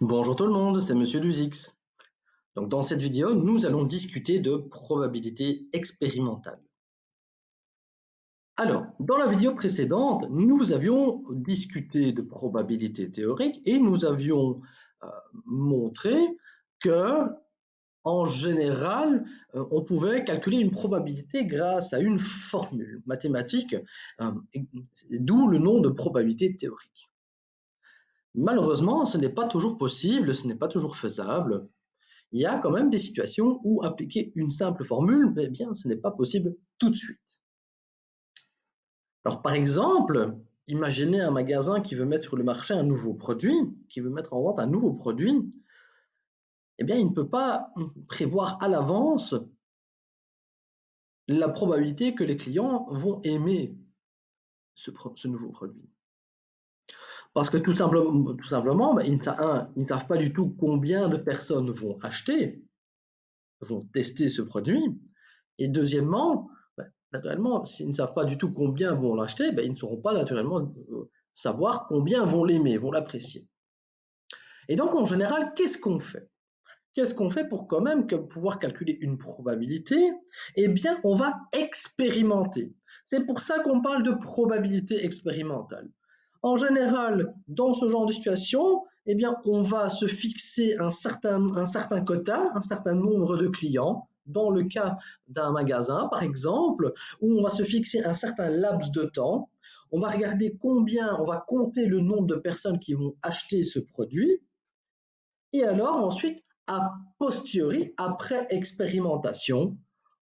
Bonjour tout le monde, c'est Monsieur Luzix. Donc dans cette vidéo, nous allons discuter de probabilité expérimentale. Alors, dans la vidéo précédente, nous avions discuté de probabilité théorique et nous avions euh, montré que, en général, on pouvait calculer une probabilité grâce à une formule mathématique, euh, d'où le nom de probabilité théorique. Malheureusement, ce n'est pas toujours possible, ce n'est pas toujours faisable. Il y a quand même des situations où appliquer une simple formule, eh bien, ce n'est pas possible tout de suite. Alors, par exemple, imaginez un magasin qui veut mettre sur le marché un nouveau produit, qui veut mettre en vente un nouveau produit, eh bien, il ne peut pas prévoir à l'avance la probabilité que les clients vont aimer ce nouveau produit. Parce que tout simplement ils ne savent pas du tout combien de personnes vont acheter, vont tester ce produit. Et deuxièmement, naturellement, s'ils ne savent pas du tout combien vont l'acheter, ils ne sauront pas naturellement savoir combien vont l'aimer, vont l'apprécier. Et donc, en général, qu'est-ce qu'on fait? Qu'est-ce qu'on fait pour quand même pouvoir calculer une probabilité? Eh bien, on va expérimenter. C'est pour ça qu'on parle de probabilité expérimentale. En général, dans ce genre de situation, eh bien, on va se fixer un certain quota, un certain nombre de clients. Dans le cas d'un magasin, par exemple, où on va se fixer un certain laps de temps, on va regarder combien, on va compter le nombre de personnes qui vont acheter ce produit, et alors ensuite, a posteriori, après expérimentation,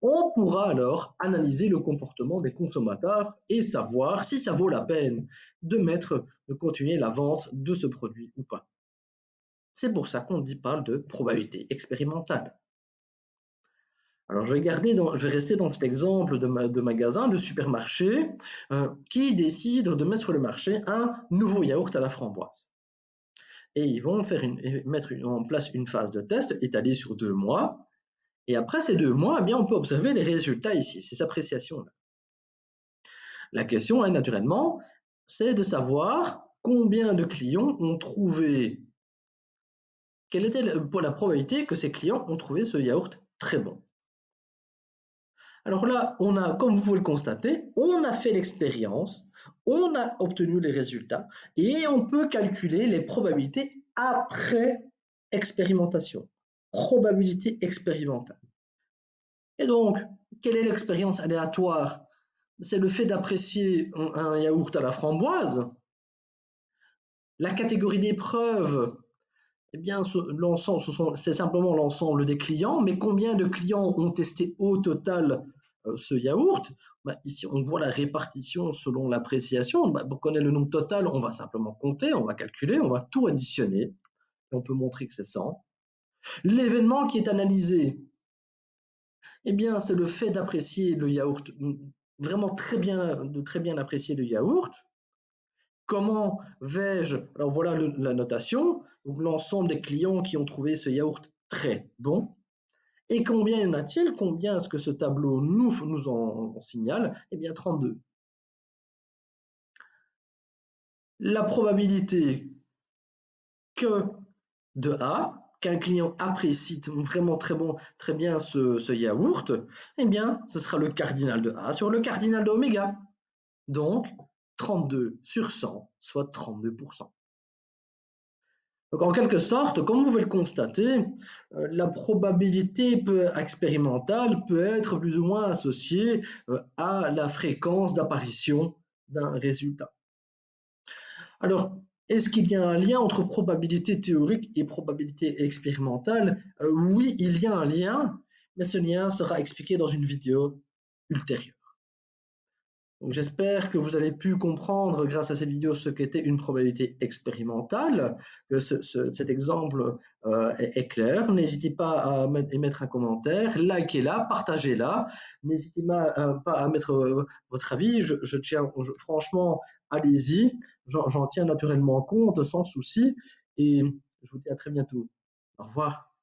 on pourra alors analyser le comportement des consommateurs et savoir si ça vaut la peine de continuer la vente de ce produit ou pas. C'est pour ça qu'on parle de probabilité expérimentale. Alors je vais rester dans cet exemple de magasin, de supermarché, qui décide de mettre sur le marché un nouveau yaourt à la framboise. Et ils vont mettre en place une phase de test étalée sur 2 mois. Et après ces 2 mois, eh bien, on peut observer les résultats ici, ces appréciations-là. La question, naturellement, c'est de savoir combien de clients ont trouvé, quelle était la probabilité que ces clients ont trouvé ce yaourt très bon. Alors là, comme vous pouvez le constater, on a fait l'expérience, on a obtenu les résultats et on peut calculer les probabilités après expérimentation. Probabilité expérimentale. Et donc, quelle est l'expérience aléatoire? C'est le fait d'apprécier un yaourt à la framboise. La catégorie d'épreuves, eh bien, c'est simplement l'ensemble des clients, mais combien de clients ont testé au total ce yaourt? Ici, on voit la répartition selon l'appréciation. Pour connaître le nombre total, on va simplement compter, on va calculer, on va tout additionner, et on peut montrer que c'est 100. L'événement qui est analysé, eh bien, c'est le fait d'apprécier le yaourt, vraiment de très bien apprécier le yaourt. Comment vais-je? Alors voilà la notation, donc l'ensemble des clients qui ont trouvé ce yaourt très bon. Et combien y en a-t-il? Combien est-ce que ce tableau nous en signale? Eh bien 32. La probabilité que de A, qu'un client apprécie vraiment très bien ce yaourt, eh bien ce sera le cardinal de A sur le cardinal de oméga. Donc 32 sur 100, soit 32%. Donc en quelque sorte, comme vous pouvez le constater, la probabilité expérimentale peut être plus ou moins associée à la fréquence d'apparition d'un résultat. Alors, est-ce qu'il y a un lien entre probabilité théorique et probabilité expérimentale? Oui, il y a un lien, mais ce lien sera expliqué dans une vidéo ultérieure. J'espère que vous avez pu comprendre grâce à cette vidéo ce qu'était une probabilité expérimentale, que cet exemple est clair. N'hésitez pas à émettre un commentaire, likez-la, partagez-la. N'hésitez pas à mettre votre avis. Franchement, allez-y. J'en tiens naturellement compte sans souci. Et je vous dis à très bientôt. Au revoir.